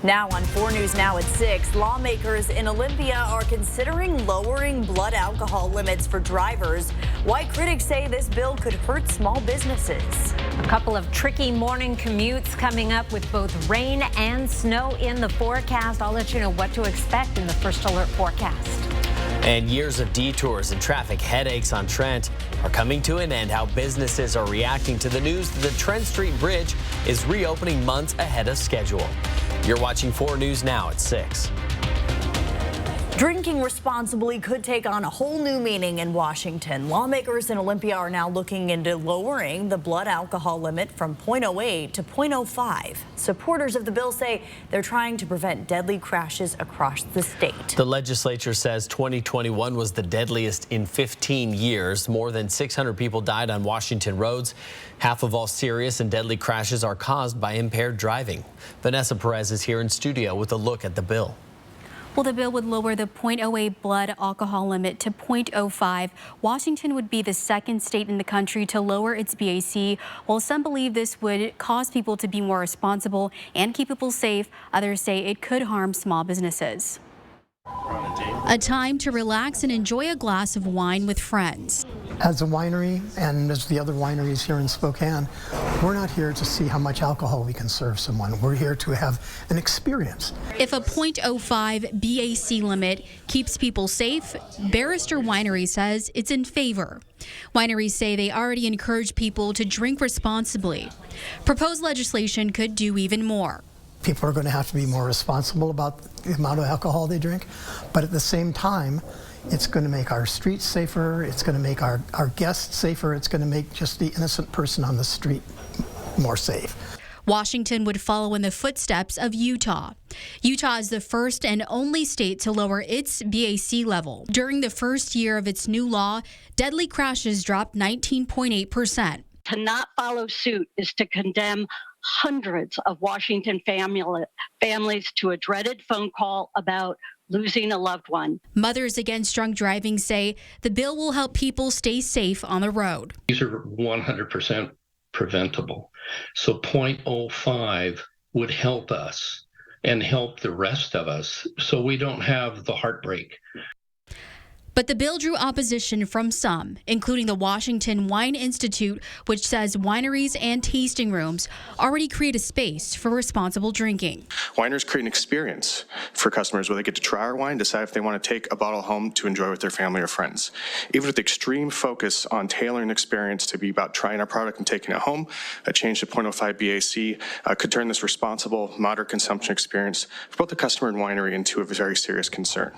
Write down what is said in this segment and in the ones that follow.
Now on 4 News Now at 6, lawmakers in Olympia are considering lowering blood alcohol limits for drivers. Why critics say this bill could hurt small businesses. A couple of tricky morning commutes coming up with both rain and snow in the forecast. I'll let you know what to expect in the First Alert forecast. And years of detours and traffic headaches on Trent are coming to an end. How businesses are reacting to the news that the Trent Street Bridge is reopening months ahead of schedule. You're watching 4 News Now at 6. Drinking responsibly could take on a whole new meaning in Washington. Lawmakers in Olympia are now looking into lowering the blood alcohol limit from 0.08 to 0.05. Supporters of the bill say they're trying to prevent deadly crashes across the state. The legislature says 2021 was the deadliest in 15 years. More than 600 people died on Washington roads. Half of all serious and deadly crashes are caused by impaired driving. Vanessa Perez is here in studio with a look at the bill. Well, the bill would lower the 0.08 blood alcohol limit to 0.05. Washington would be the second state in the country to lower its BAC. While some believe this would cause people to be more responsible and keep people safe, others say it could harm small businesses. A time to relax and enjoy a glass of wine with friends. As a winery and as the other wineries here in Spokane, we're not here to see how much alcohol we can serve someone. We're here to have an experience. If a 0.05 BAC limit keeps people safe, Barrister Winery says it's in favor. Wineries say they already encourage people to drink responsibly. Proposed legislation could do even more. People are going to have to be more responsible about the amount of alcohol they drink, but at the same time, it's going to make our streets safer, it's going to make our guests safer, it's going to make just the innocent person on the street more safe. Washington would follow in the footsteps of Utah. Utah is the first and only state to lower its BAC level. During the first year of its new law, deadly crashes dropped 19.8%. To not follow suit is to condemn hundreds of Washington families to a dreaded phone call about losing a loved one. Mothers Against Drunk Driving say the bill will help people stay safe on the road. These are 100% preventable. So 0.05 would help us and help the rest of us so we don't have the heartbreak. But the bill drew opposition from some, including the Washington Wine Institute, which says wineries and tasting rooms already create a space for responsible drinking. Wineries create an experience for customers where they get to try our wine, decide if they want to take a bottle home to enjoy with their family or friends. Even with extreme focus on tailoring the experience to be about trying our product and taking it home, a change to 0.05 BAC could turn this responsible, moderate consumption experience for both the customer and winery into a very serious concern.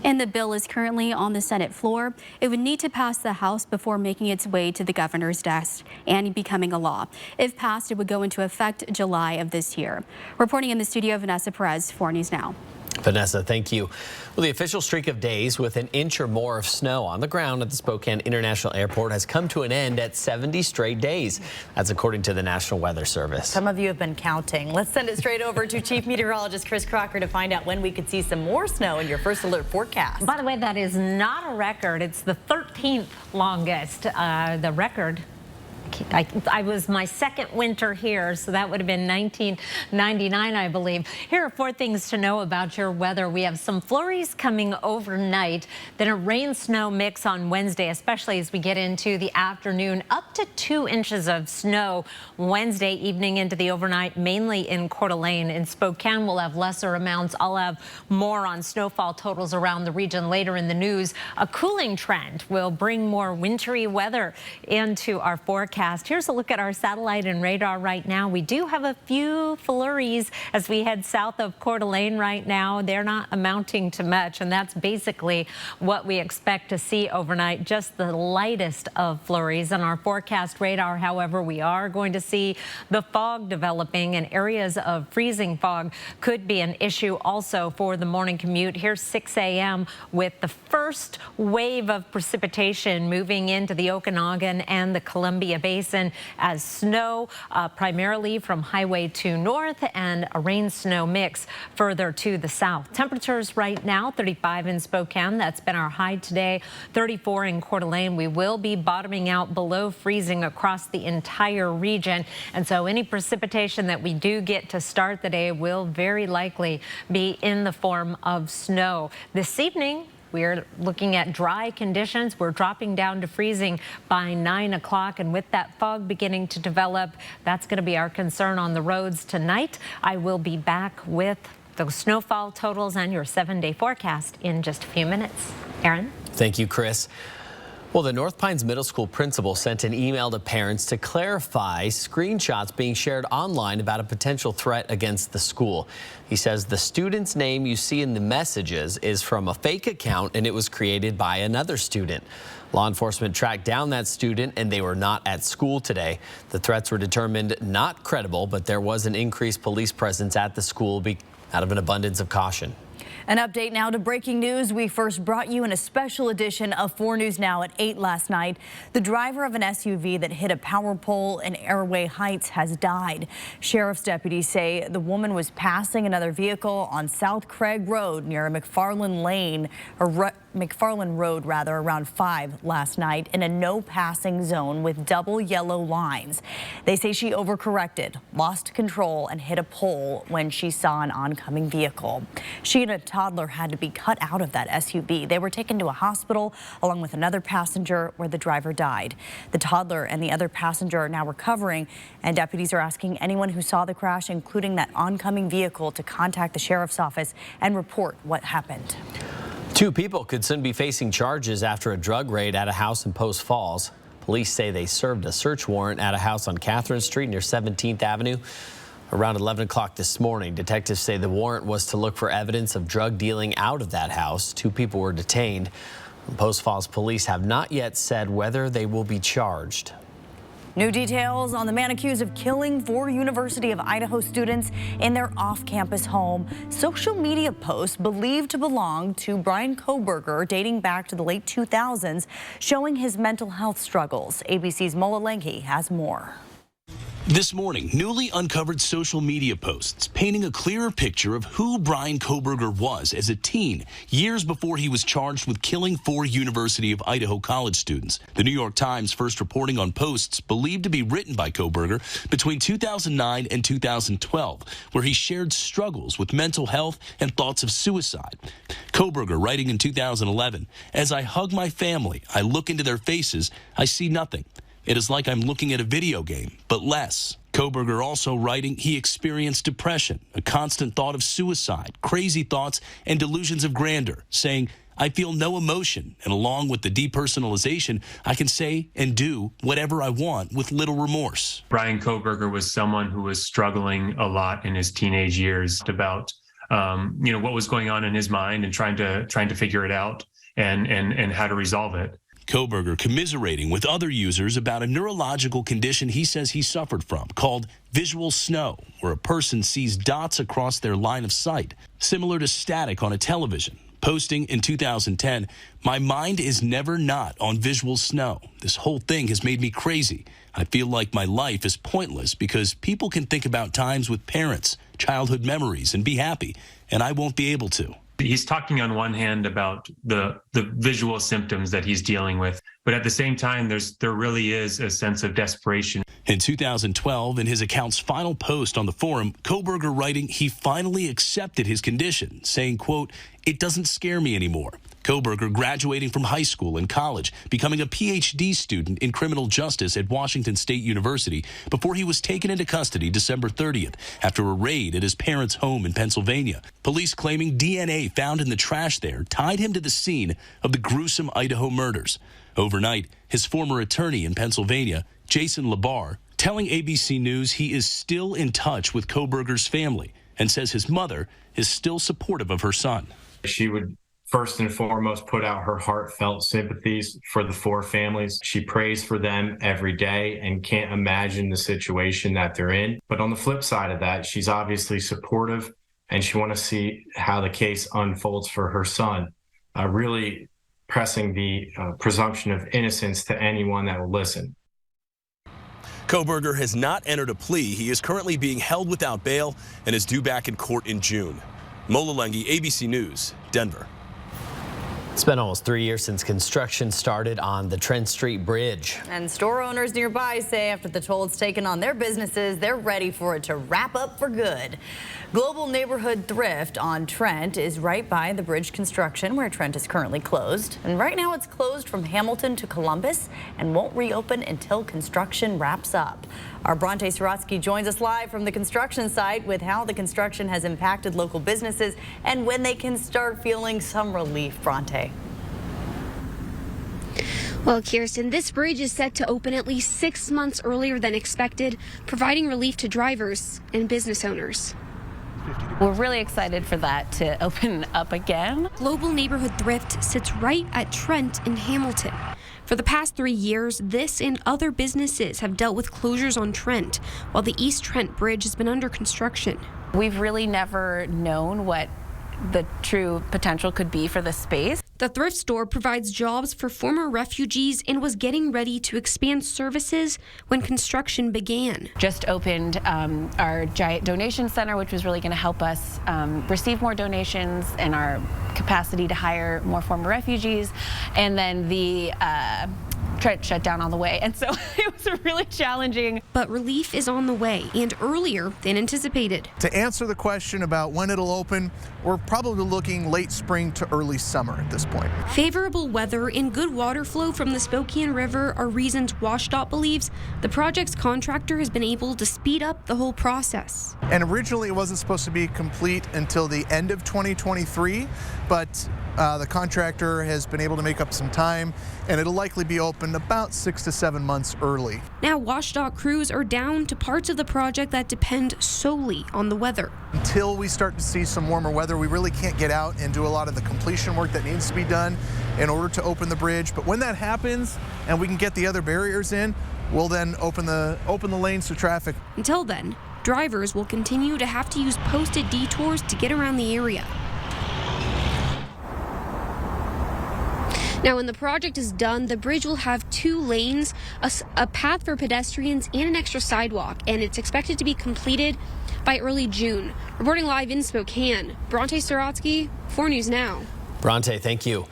And the bill is currently on the Senate floor. It would need to pass the House before making its way to the governor's desk and becoming a law. If passed, it would go into effect July of this year. Reporting in the studio, Vanessa Perez, 4 News Now. Vanessa, thank you. Well, the official streak of days with an inch or more of snow on the ground at the Spokane International Airport has come to an end at 70 straight days. That's according to the National Weather Service. Some of you have been counting. Let's send it straight over to Chief Meteorologist Chris Crocker to find out when we could see some more snow in your First Alert forecast. By the way, that is not a record. It's the 13th longest. The record. I was my second winter here, so that would have been 1999, I believe. Here are 4 things to know about your weather. We have some flurries coming overnight, then a rain-snow mix on Wednesday, especially as we get into the afternoon. Up to 2 inches of snow Wednesday evening into the overnight, mainly in Coeur d'Alene. In Spokane, we'll have lesser amounts. I'll have more on snowfall totals around the region later in the news. A cooling trend will bring more wintry weather into our forecast. Here's a look at our satellite and radar right now. We do have a few flurries as we head south of Coeur d'Alene right now. They're not amounting to much, and that's basically what we expect to see overnight, just the lightest of flurries. On our forecast radar, however, we are going to see the fog developing, and areas of freezing fog could be an issue also for the morning commute. Here's 6 a.m. with the first wave of precipitation moving into the Okanagan and the Columbia Basin Basin as snow, primarily from Highway 2 north, and a rain-snow mix further to the south. Temperatures right now, 35 in Spokane. That's been our high today. 34 in Coeur d'Alene. We will be bottoming out below freezing across the entire region. And so any precipitation that we do get to start the day will very likely be in the form of snow. This evening, we're looking at dry conditions. We're dropping down to freezing by 9 o'clock. And with that fog beginning to develop, that's going to be our concern on the roads tonight. I will be back with those snowfall totals and your 7-day forecast in just a few minutes. Aaron? Thank you, Chris. Well, the North Pines Middle School principal sent an email to parents to clarify screenshots being shared online about a potential threat against the school. He says the student's name you see in the messages is from a fake account and it was created by another student. Law enforcement tracked down that student and they were not at school today. The threats were determined not credible, but there was an increased police presence at the school out of an abundance of caution. An update now to breaking news. We first brought you in a special edition of 4 News Now at 8 last night. The driver of an SUV that hit a power pole in Airway Heights has died. Sheriff's deputies say the woman was passing another vehicle on South Craig Road near McFarland Lane, or McFarland Road rather, around 5 last night in a no passing zone with double yellow lines. They say she overcorrected, lost control, and hit a pole when she saw an oncoming vehicle. She and a toddler had to be cut out of that SUV. They were taken to a hospital along with another passenger where the driver died. The toddler and the other passenger are now recovering, and deputies are asking anyone who saw the crash, including that oncoming vehicle, to contact the sheriff's office and report what happened. 2 people could soon be facing charges after a drug raid at a house in Post Falls. Police say they served a search warrant at a house on Catherine Street near 17th Avenue. Around 11 o'clock this morning, detectives say the warrant was to look for evidence of drug dealing out of that house. 2 people were detained. Post Falls police have not yet said whether they will be charged. New details on the man accused of killing 4 University of Idaho students in their off-campus home. Social media posts believed to belong to Bryan Kohberger dating back to the late 2000s, showing his mental health struggles. ABC's Mola Lenghi has more. This morning, newly uncovered social media posts painting a clearer picture of who Bryan Kohberger was as a teen, years before he was charged with killing 4 University of Idaho college students. The New York Times first reporting on posts believed to be written by Kohberger between 2009 and 2012, where he shared struggles with mental health and thoughts of suicide. Kohberger writing in 2011, "As I hug my family, I look into their faces, I see nothing. It is like I'm looking at a video game, but less." Kohberger also writing he experienced depression, a constant thought of suicide, crazy thoughts, and delusions of grandeur, saying, "I feel no emotion, and along with the depersonalization, I can say and do whatever I want with little remorse." Bryan Kohberger was someone who was struggling a lot in his teenage years about, what was going on in his mind and trying to figure it out and how to resolve it. Kohberger commiserating with other users about a neurological condition he says he suffered from called visual snow, where a person sees dots across their line of sight, similar to static on a television. Posting in 2010, "My mind is never not on visual snow. This whole thing has made me crazy. I feel like my life is pointless because people can think about times with parents, childhood memories, and be happy, and I won't be able to." He's talking on one hand about the visual symptoms that he's dealing with, but at the same time, there really is a sense of desperation. In 2012, in his account's final post on the forum, Kohberger writing he finally accepted his condition, saying, quote, "It doesn't scare me anymore." Kohberger graduating from high school and college, becoming a PhD student in criminal justice at Washington State University before he was taken into custody December 30th after a raid at his parents' home in Pennsylvania. Police claiming DNA found in the trash there tied him to the scene of the gruesome Idaho murders. Overnight, his former attorney in Pennsylvania, Jason Labar, telling ABC News he is still in touch with Kohberger's family and says his mother is still supportive of her son. She would first and foremost put out her heartfelt sympathies for the 4 families. She prays for them every day and can't imagine the situation that they're in. But on the flip side of that, she's obviously supportive and she wants to see how the case unfolds for her son, really pressing the presumption of innocence to anyone that will listen. Kohberger has not entered a plea. He is currently being held without bail and is due back in court in June. Mola Lengi, ABC News, Denver. It's been almost 3 years since construction started on the Trent Street Bridge. And store owners nearby say after the toll it's taken on their businesses, they're ready for it to wrap up for good. Global Neighborhood Thrift on Trent is right by the bridge construction where Trent is currently closed. And right now it's closed from Hamilton to Columbus and won't reopen until construction wraps up. Our Bronte Sorotsky joins us live from the construction site with how the construction has impacted local businesses and when they can start feeling some relief. Bronte. Well, Kirsten, this bridge is set to open at least 6 months earlier than expected, providing relief to drivers and business owners. We're really excited for that to open up again. Global Neighborhood Thrift sits right at Trent in Hamilton. For the past 3 years, this and other businesses have dealt with closures on Trent, while the East Trent Bridge has been under construction. We've really never known what the true potential could be for the space. The thrift store provides jobs for former refugees and was getting ready to expand services when construction began. Just opened our giant donation center, which was really going to help us receive more donations and our capacity to hire more former refugees. And then the Trent shut down on the way, and so it was really challenging. But relief is on the way, and earlier than anticipated. To answer the question about when it'll open, we're probably looking late spring to early summer at this point. Favorable weather and good water flow from the Spokane River are reasons WashDOT believes the project's contractor has been able to speed up the whole process. And originally it wasn't supposed to be complete until the end of 2023, but the contractor has been able to make up some time, and it'll likely be open about 6 to 7 months early. Now WashDOT crews are down to parts of the project that depend solely on the weather. Until we start to see some warmer weather, we really can't get out and do a lot of the completion work that needs to be done in order to open the bridge. But when that happens and we can get the other barriers in, we'll then open the lanes to traffic. Until then, drivers will continue to have to use posted detours to get around the area. Now, when the project is done, the bridge will have 2 lanes, a path for pedestrians, and an extra sidewalk, and it's expected to be completed by early June. Reporting live in Spokane, Bronte Sorotsky, 4 News Now. Bronte, thank you.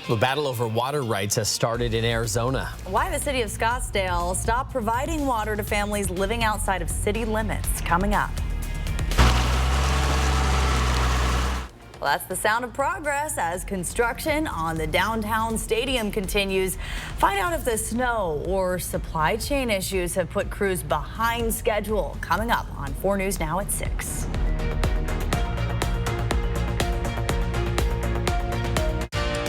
The battle over water rights has started in Arizona. Why the city of Scottsdale stopped providing water to families living outside of city limits, coming up. Well, that's the sound of progress as construction on the downtown stadium continues. Find out if the snow or supply chain issues have put crews behind schedule. Coming up on 4 News Now at 6.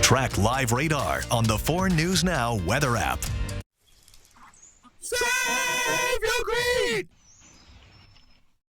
Track live radar on the 4 News Now weather app. Save your green!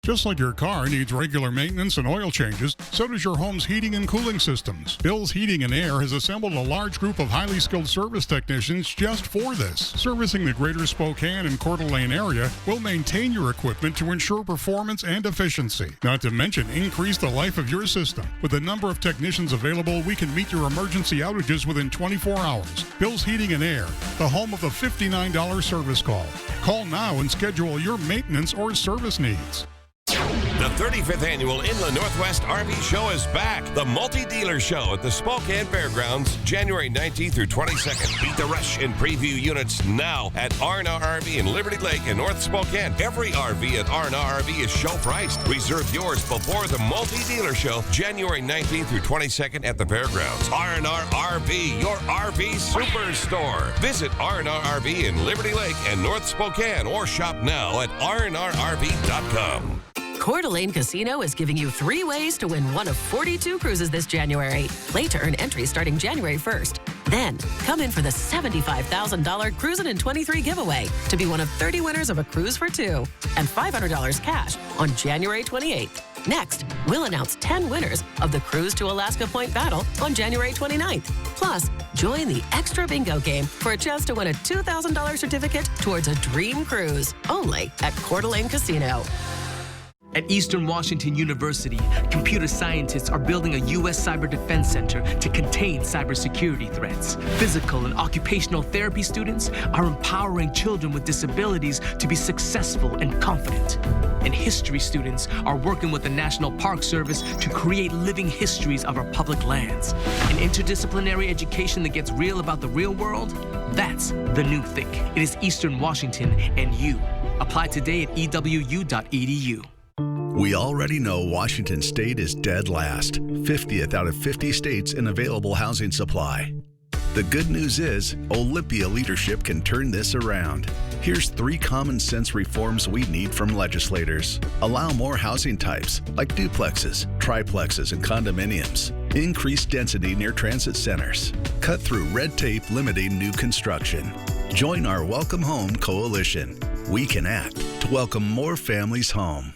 Just like your car needs regular maintenance and oil changes, so does your home's heating and cooling systems. Bill's Heating and Air has assembled a large group of highly skilled service technicians just for this. Servicing the greater Spokane and Coeur d'Alene area will maintain your equipment to ensure performance and efficiency. Not to mention increase the life of your system. With the number of technicians available, we can meet your emergency outages within 24 hours. Bill's Heating and Air, the home of the $59 service call. Call now and schedule your maintenance or service needs. The 35th annual Inland Northwest RV Show is back. The multi-dealer show at the Spokane Fairgrounds, January 19th through 22nd. Beat the rush in preview units now at R&R RV in Liberty Lake in North Spokane. Every RV at R&R RV is show priced. Reserve yours before the multi-dealer show, January 19th through 22nd at the Fairgrounds. R&R RV, your RV superstore. Visit R&R RV in Liberty Lake and North Spokane or shop now at rnrrv.com. Coeur d'Alene Casino is giving you 3 ways to win one of 42 cruises this January. Play to earn entries starting January 1st. Then, come in for the $75,000 Cruisin' in 23 giveaway to be one of 30 winners of a cruise for 2 and $500 cash on January 28th. Next, we'll announce 10 winners of the Cruise to Alaska Point Battle on January 29th. Plus, join the Extra Bingo game for a chance to win a $2,000 certificate towards a dream cruise, only at Coeur d'Alene Casino. At Eastern Washington University, computer scientists are building a U.S. cyber defense center to contain cybersecurity threats. Physical and occupational therapy students are empowering children with disabilities to be successful and confident. And history students are working with the National Park Service to create living histories of our public lands. An interdisciplinary education that gets real about the real world, that's the new think. It is Eastern Washington and you. Apply today at ewu.edu. We already know Washington State is dead last, 50th out of 50 states in available housing supply. The good news is, Olympia leadership can turn this around. Here's 3 common sense reforms we need from legislators. Allow more housing types, like duplexes, triplexes, and condominiums. Increase density near transit centers. Cut through red tape limiting new construction. Join our Welcome Home Coalition. We can act to welcome more families home.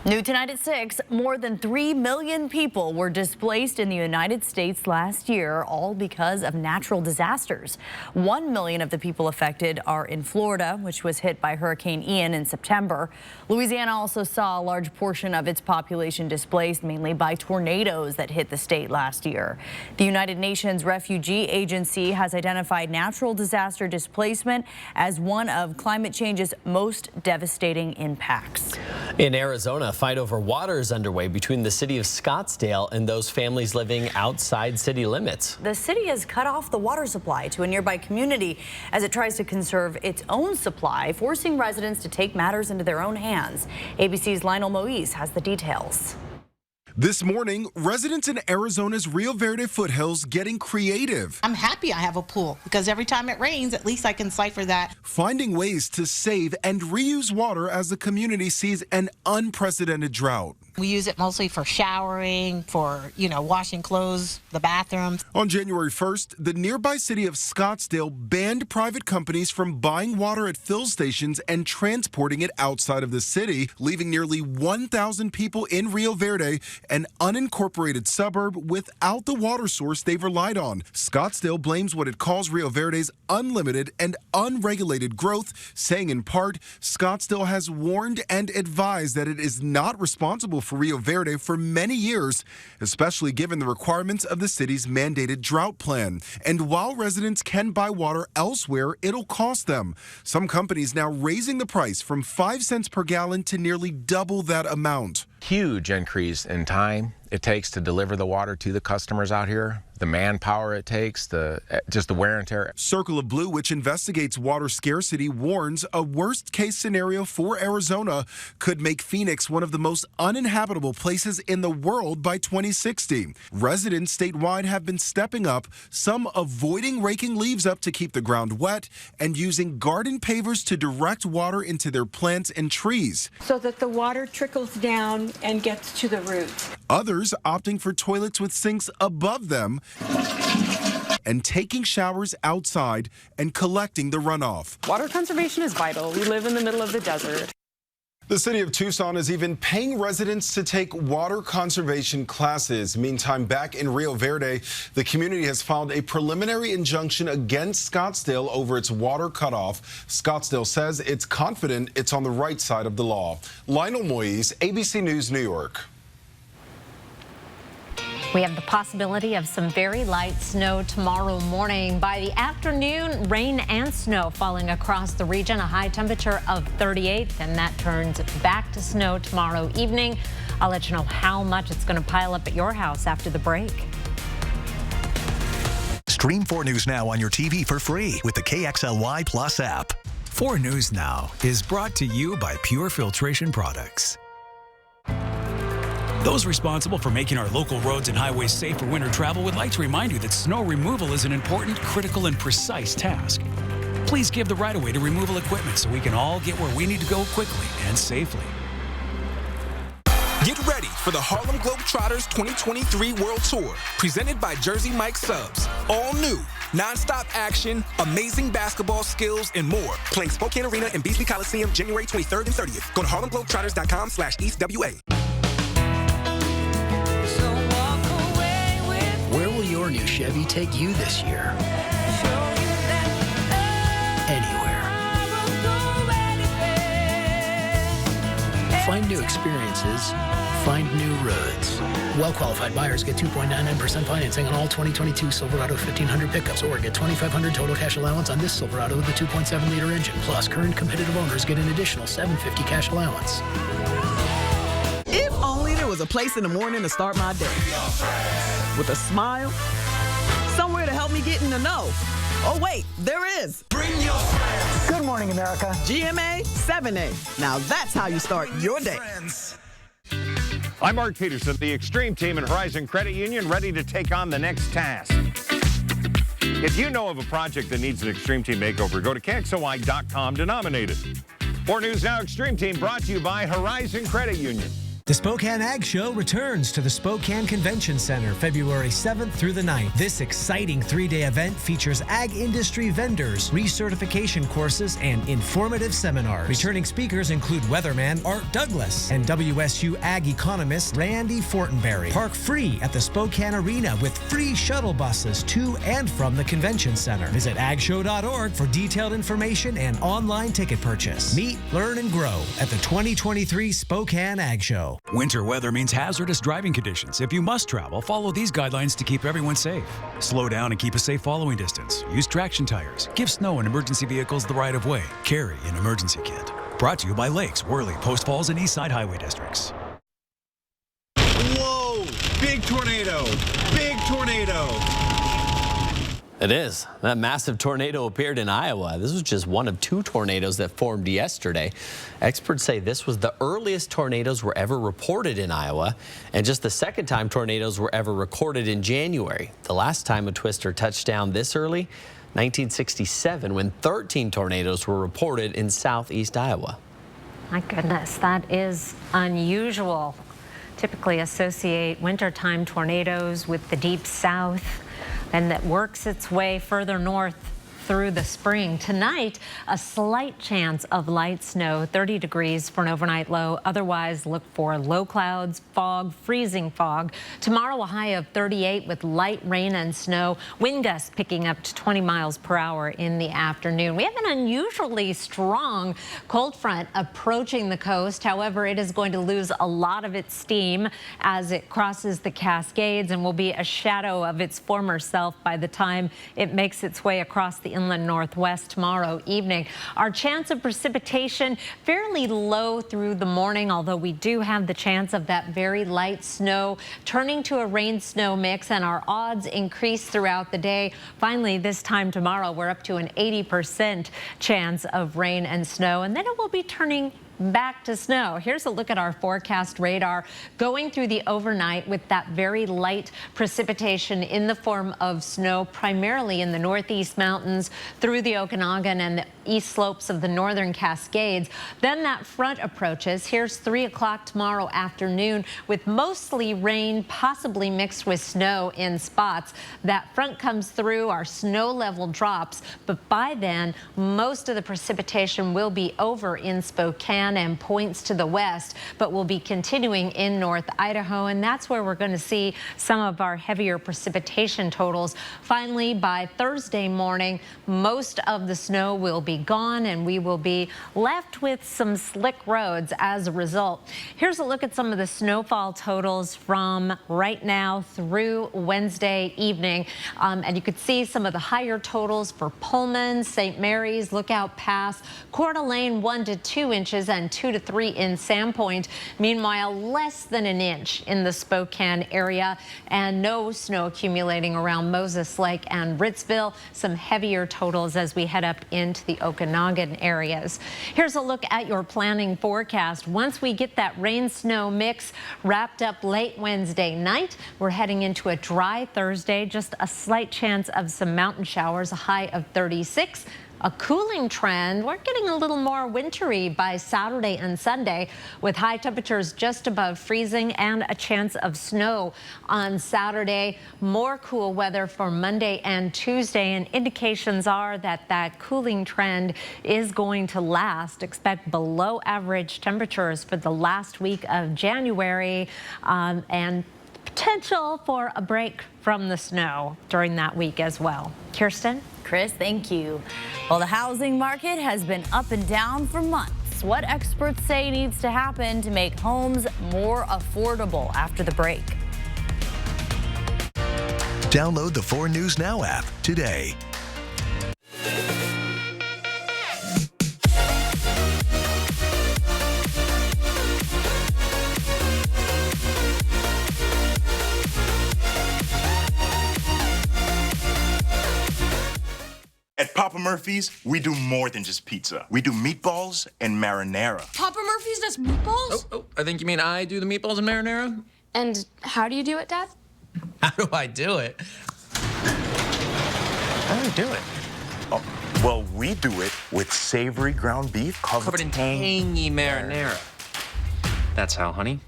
New tonight at 6, more than 3 million people were displaced in the United States last year, all because of natural disasters. 1 million of the people affected are in Florida, which was hit by Hurricane Ian in September. Louisiana also saw a large portion of its population displaced, mainly by tornadoes that hit the state last year. The United Nations Refugee Agency has identified natural disaster displacement as one of climate change's most devastating impacts. In Arizona, a fight over water is underway between the city of Scottsdale and those families living outside city limits. The city has cut off the water supply to a nearby community as it tries to conserve its own supply, forcing residents to take matters into their own hands. ABC's Lionel Moise has the details. This morning, residents in Arizona's Rio Verde foothills getting creative. I'm happy I have a pool because every time it rains, at least I can siphon that. Finding ways to save and reuse water as the community sees an unprecedented drought. We use it mostly for showering, for, washing clothes, the bathrooms. On January 1st, the nearby city of Scottsdale banned private companies from buying water at fill stations and transporting it outside of the city, leaving nearly 1,000 people in Rio Verde, an unincorporated suburb, without the water source they've relied on. Scottsdale blames what it calls Rio Verde's unlimited and unregulated growth, saying in part, Scottsdale has warned and advised that it is not responsible for Rio Verde for many years, especially given the requirements of the city's mandated drought plan. And while residents can buy water elsewhere, it'll cost them. Some companies now raising the price from 5 cents per gallon to nearly double that amount. Huge increase in time it takes to deliver the water to the customers out here, the manpower it takes, just the wear and tear. Circle of Blue, which investigates water scarcity, warns a worst-case scenario for Arizona could make Phoenix one of the most uninhabitable places in the world by 2060. Residents statewide have been stepping up, some avoiding raking leaves up to keep the ground wet and using garden pavers to direct water into their plants and trees, so that the water trickles down and gets to the roots. Others opting for toilets with sinks above them and taking showers outside and collecting the runoff. Water conservation is vital. We live in the middle of the desert. The city of Tucson is even paying residents to take water conservation classes. Meantime, back in Rio Verde, the community has filed a preliminary injunction against Scottsdale over its water cutoff. Scottsdale says it's confident it's on the right side of the law. Lionel Moise, ABC News, New York. We have the possibility of some very light snow tomorrow morning. By the afternoon, rain and snow falling across the region, a high temperature of 38, and that turns back to snow tomorrow evening. I'll let you know how much it's going to pile up at your house after the break. Stream 4 News Now on your TV for free with the KXLY Plus app. 4 News Now is brought to you by Pure Filtration Products. Those responsible for making our local roads and highways safe for winter travel would like to remind you that snow removal is an important, critical, and precise task. Please give the right-of-way to removal equipment so we can all get where we need to go quickly and safely. Get ready for the Harlem Globetrotters 2023 World Tour, presented by Jersey Mike Subs. All new, non-stop action, amazing basketball skills, and more. Playing Spokane Arena and Beasley Coliseum January 23rd and 30th. Go to harlemglobetrotters.com/EastWA. Where will your new Chevy take you this year? Anywhere. Find new experiences. Find new roads. Well-qualified buyers get 2.99% financing on all 2022 Silverado 1500 pickups or get $2,500 total cash allowance on this Silverado with the 2.7-liter engine. Plus, current competitive owners get an additional $750 cash allowance. If only there was a place in the morning to start my day. With a smile, somewhere to help me get in the know. Oh, wait, there is. Bring your friends. Good morning, America. GMA 7A. Now that's how you start your day. I'm Mark Peterson, the Extreme Team and Horizon Credit Union, ready to take on the next task. If you know of a project that needs an Extreme Team makeover, go to KXOY.com to nominate it. For News Now Extreme Team, brought to you by Horizon Credit Union. The Spokane Ag Show returns to the Spokane Convention Center February 7th through the 9th. This exciting 3-day event features ag industry vendors, recertification courses, and informative seminars. Returning speakers include weatherman Art Douglas and WSU ag economist Randy Fortenberry. Park free at the Spokane Arena with free shuttle buses to and from the convention center. Visit agshow.org for detailed information and online ticket purchase. Meet, learn, and grow at the 2023 Spokane Ag Show. Winter weather means hazardous driving conditions. If you must travel, follow these guidelines to keep everyone safe. Slow down and keep a safe following distance. Use traction tires. Give snow and emergency vehicles the right of way. Carry an emergency kit. Brought to you by Lakes, Worley, Post Falls, and Eastside Highway Districts. Whoa! Big tornado! Big tornado! It is. That massive tornado appeared in Iowa. This was just one of 2 tornadoes that formed yesterday. Experts say this was the earliest tornadoes were ever reported in Iowa, and just the second time tornadoes were ever recorded in January. The last time a twister touched down this early, 1967, when 13 tornadoes were reported in southeast Iowa. My goodness, that is unusual. Typically associate wintertime tornadoes with the deep south, and that works its way further north through the spring. Tonight, a slight chance of light snow, 30 degrees for an overnight low. Otherwise, look for low clouds, fog, freezing fog. Tomorrow, a high of 38 with light rain and snow. Wind gusts picking up to 20 miles per hour in the afternoon. We have an unusually strong cold front approaching the coast. However, it is going to lose a lot of its steam as it crosses the Cascades and will be a shadow of its former self by the time it makes its way across the inland northwest tomorrow evening. Our chance of precipitation fairly low through the morning, although we do have the chance of that very light snow turning to a rain-snow mix, and our odds increase throughout the day. Finally, this time tomorrow, we're up to an 80% chance of rain and snow, and then it will be turning back to snow. Here's a look at our forecast radar going through the overnight with that very light precipitation in the form of snow, primarily in the northeast mountains through the Okanagan and the east slopes of the northern Cascades. Then that front approaches. Here's 3 o'clock tomorrow afternoon with mostly rain, possibly mixed with snow in spots. That front comes through, our snow level drops, but by then most of the precipitation will be over in Spokane and points to the west, but will be continuing in North Idaho, and that's where we're going to see some of our heavier precipitation totals. Finally, by Thursday morning, most of the snow will be gone, and we will be left with some slick roads as a result. Here's a look at some of the snowfall totals from right now through Wednesday evening, and you could see some of the higher totals for Pullman, St. Mary's, Lookout Pass, Coeur d'Alene 1 to 2 inches, and 2 to 3 in Sandpoint. Meanwhile, less than an inch in the Spokane area, and no snow accumulating around Moses Lake and Ritzville. Some heavier totals as we head up into the Okanagan areas. Here's a look at your planning forecast. Once we get that rain-snow mix wrapped up late Wednesday night, we're heading into a dry Thursday. Just a slight chance of some mountain showers, a high of 36. A cooling trend. We're getting a little more wintry by Saturday and Sunday with high temperatures just above freezing and a chance of snow on Saturday. More cool weather for Monday and Tuesday, and indications are that that cooling trend is going to last. Expect below average temperatures for the last week of January and potential for a break from the snow during that week as well. Kirsten? Chris, thank you. Well, the housing market has been up and down for months. what experts say needs to happen to make homes more affordable after the break. Download the 4 News Now app today. At Papa Murphy's, we do more than just pizza. We do meatballs and marinara. Papa Murphy's does meatballs? Oh, I think you mean I do the meatballs and marinara? And how do you do it, Dad? How do I do it? How do I do it? Oh, well, we do it with savory ground beef Covered in tangy marinara. That's how, honey.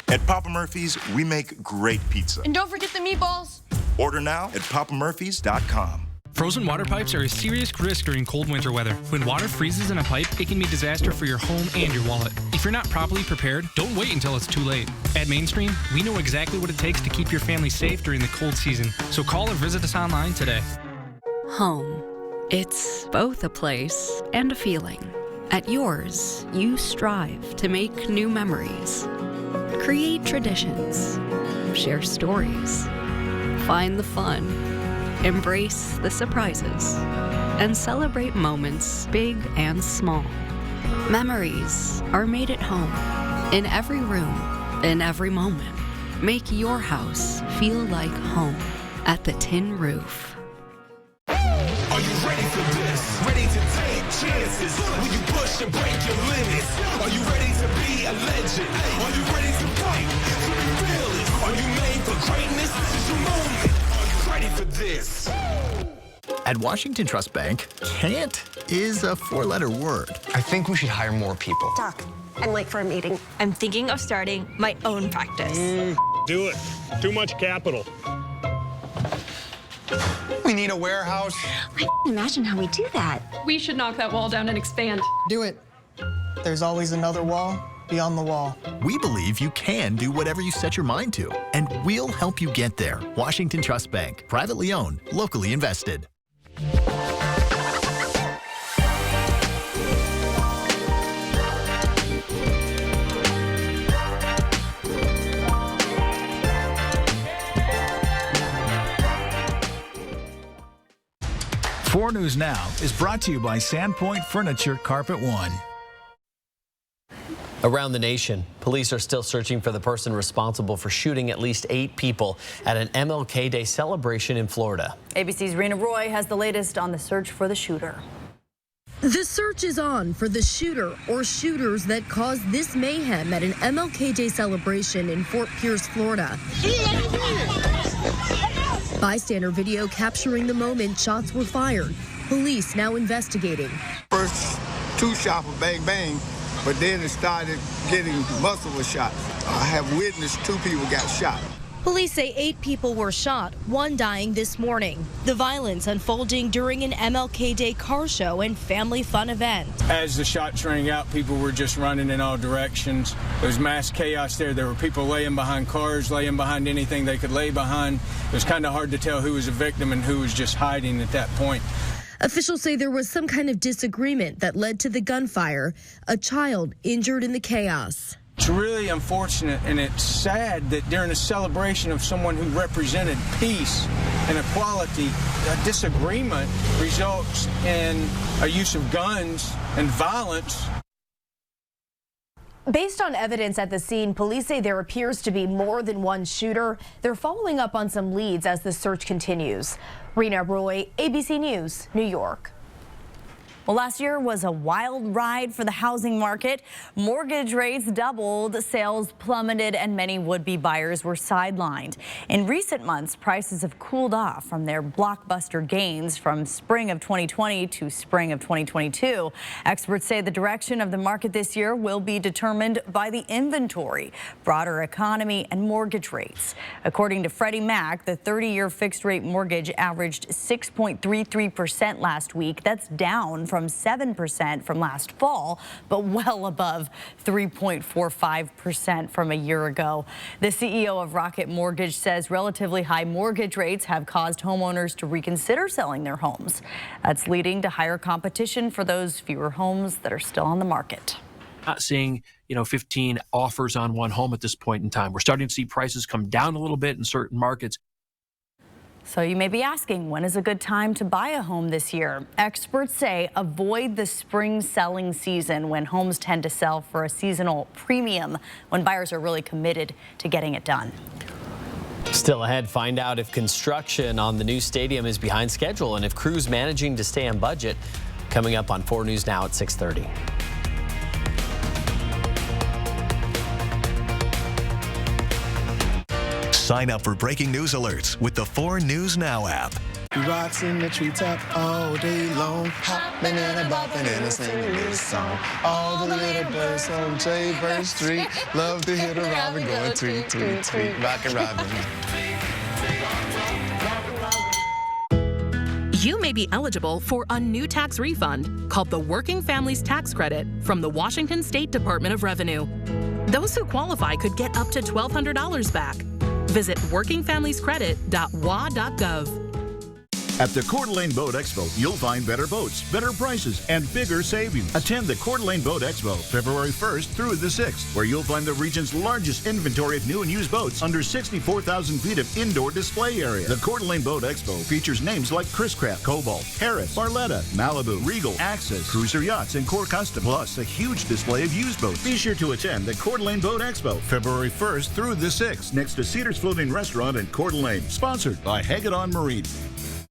At Papa Murphy's, we make great pizza. And don't forget the meatballs. Order now at papamurphys.com. Frozen water pipes are a serious risk during cold winter weather. When water freezes in a pipe, it can be a disaster for your home and your wallet. If you're not properly prepared, don't wait until it's too late. At Mainstream, we know exactly what it takes to keep your family safe during the cold season. So call or visit us online today. Home. It's both a place and a feeling. At yours, you strive to make new memories, create traditions, share stories, find the fun, embrace the surprises, and celebrate moments big and small. Memories are made at home, in every room, in every moment. Make your house feel like home at the Tin Roof. Are you ready for this? Ready to take chances? Will you push and break your limits? Are you ready to be a legend? Are you ready to fight? To be fearless? Are you made for greatness? This is your moment. Are you ready for this? At Washington Trust Bank, can't is a 4-letter word. I think we should hire more people. Doc, I'm late for a meeting. I'm thinking of starting my own practice. Do it. Too much capital. We need a warehouse. I can't imagine how we do that. We should knock that wall down and expand. Do it. There's always another wall beyond the wall. We believe you can do whatever you set your mind to, and we'll help you get there. Washington Trust Bank, privately owned, locally invested. Four News Now is brought to you by Sandpoint Furniture Carpet One. Around the nation, police are still searching for the person responsible for shooting at least 8 people at an MLK Day celebration in Florida. ABC's Rena Roy has the latest on the search for the shooter. The search is on for the shooter or shooters that caused this mayhem at an MLK Day celebration in Fort Pierce, Florida. Bystander video capturing the moment shots were fired. Police now investigating. First 2 shots were bang bang, but then it started getting multiple shots. I have witnessed 2 people got shot. Police say 8 people were shot, 1 dying this morning. The violence unfolding during an MLK Day car show and family fun event. As the shots rang out, people were just running in all directions. There was mass chaos there. There were people laying behind cars, laying behind anything they could lay behind. It was kind of hard to tell who was a victim and who was just hiding at that point. Officials say there was some kind of disagreement that led to the gunfire, a child injured in the chaos. It's really unfortunate, and it's sad that during a celebration of someone who represented peace and equality, a disagreement results in a use of guns and violence. Based on evidence at the scene, police say there appears to be more than one shooter. They're following up on some leads as the search continues. Rena Roy, ABC News, New York. Well, last year was a wild ride for the housing market. Mortgage rates doubled, sales plummeted, and many would-be buyers were sidelined. In recent months, prices have cooled off from their blockbuster gains from spring of 2020 to spring of 2022. Experts say the direction of the market this year will be determined by the inventory, broader economy, and mortgage rates. According to Freddie Mac, the 30-year fixed-rate mortgage averaged 6.33% last week. That's down from from 7% from last fall, but well above 3.45% from a year ago. The CEO of Rocket Mortgage says relatively high mortgage rates have caused homeowners to reconsider selling their homes. That's leading to higher competition for those fewer homes that are still on the market. Not seeing, 15 offers on one home at this point in time. We're starting to see prices come down a little bit in certain markets. So you may be asking, when is a good time to buy a home this year? Experts say avoid the spring selling season when homes tend to sell for a seasonal premium, when buyers are really committed to getting it done. Still ahead, find out if construction on the new stadium is behind schedule and if crews managing to stay on budget. Coming up on 4 News Now at 6:30. Sign up for breaking news alerts with the 4 News Now app. Rocks in the treetop all day long, hopping and bopping and singing this song. All the little birds on Jaybird Street love to hear the robin going tweet, tweet, tweet. Rockin' Robin. You may be eligible for a new tax refund called the Working Families Tax Credit from the Washington State Department of Revenue. Those who qualify could get up to $1,200 back. Visit workingfamiliescredit.wa.gov. At the Coeur d'Alene Boat Expo, you'll find better boats, better prices, and bigger savings. Attend the Coeur d'Alene Boat Expo February 1st through the 6th, where you'll find the region's largest inventory of new and used boats under 64,000 feet of indoor display area. The Coeur d'Alene Boat Expo features names like Chris Craft, Cobalt, Harris, Barletta, Malibu, Regal, Access, Cruiser Yachts, and Core Custom, plus a huge display of used boats. Be sure to attend the Coeur d'Alene Boat Expo February 1st through the 6th, next to Cedars Floating Restaurant in Coeur d'Alene, sponsored by Hagedon Marine.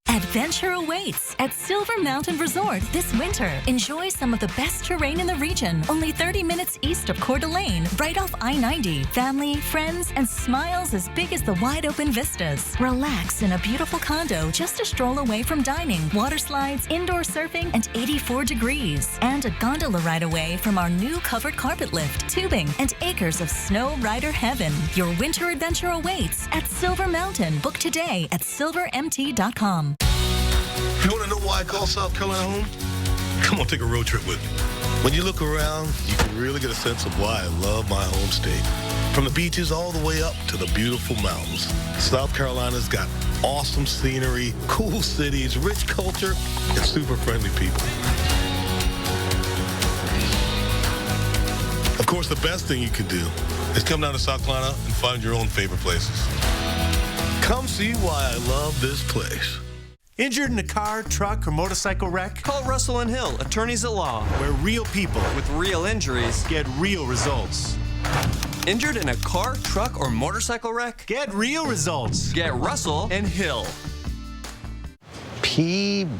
Adventure awaits at Silver Mountain Resort this winter. Enjoy some of the best terrain in the region, only 30 minutes east of Coeur d'Alene, right off I-90. Family, friends, and smiles as big as the wide-open vistas. Relax in a beautiful condo just a stroll away from dining, water slides, indoor surfing, and 84 degrees. And a gondola ride away from our new covered carpet lift, tubing, and acres of snow rider heaven. Your winter adventure awaits at Silver Mountain. Book today at silvermt.com. You want to know why I call South Carolina home? Come on, take a road trip with me. When you look around, you can really get a sense of why I love my home state. From the beaches all the way up to the beautiful mountains. South Carolina's got awesome scenery, cool cities, rich culture, and super friendly people. Of course, the best thing you can do is come down to South Carolina and find your own favorite places. Come see why I love this place. Injured in a car, truck, or motorcycle wreck? Call Russell & Hill, attorneys at law. Where real people with real injuries get real results. Injured in a car, truck, or motorcycle wreck? Get real results. Get Russell & Hill. PB&J?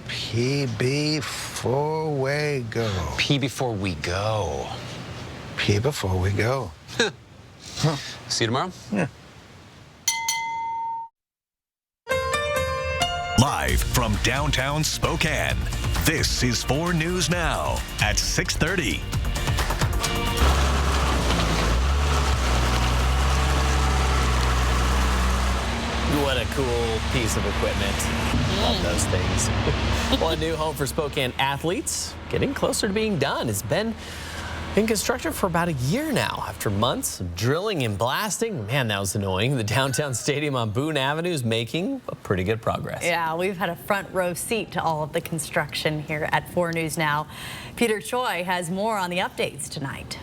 PB before we go. P before we go. P before we go. See you tomorrow? Yeah. Live from downtown Spokane, this is 4 News Now at 6:30. What a cool piece of equipment. Love those things. Well, a new home for Spokane athletes getting closer to being done. It's been in construction for about a year now. After months of drilling and blasting, man, that was annoying. The downtown stadium on Boone Avenue is making pretty good progress. Yeah, we've had a front row seat to all of the construction here at 4 News Now. Peter Choi has more on the updates tonight.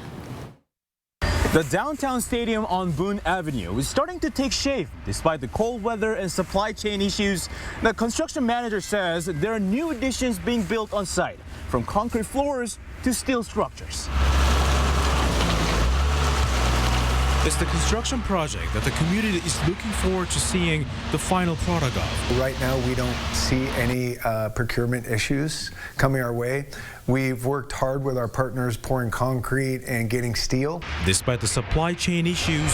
The downtown stadium on Boone Avenue is starting to take shape despite the cold weather and supply chain issues. The construction manager says there are new additions being built on site, from concrete floors to steel structures. It's the construction project that the community is looking forward to seeing the final product of. Right now, we don't see any procurement issues coming our way. We've worked hard with our partners pouring concrete and getting steel. Despite the supply chain issues,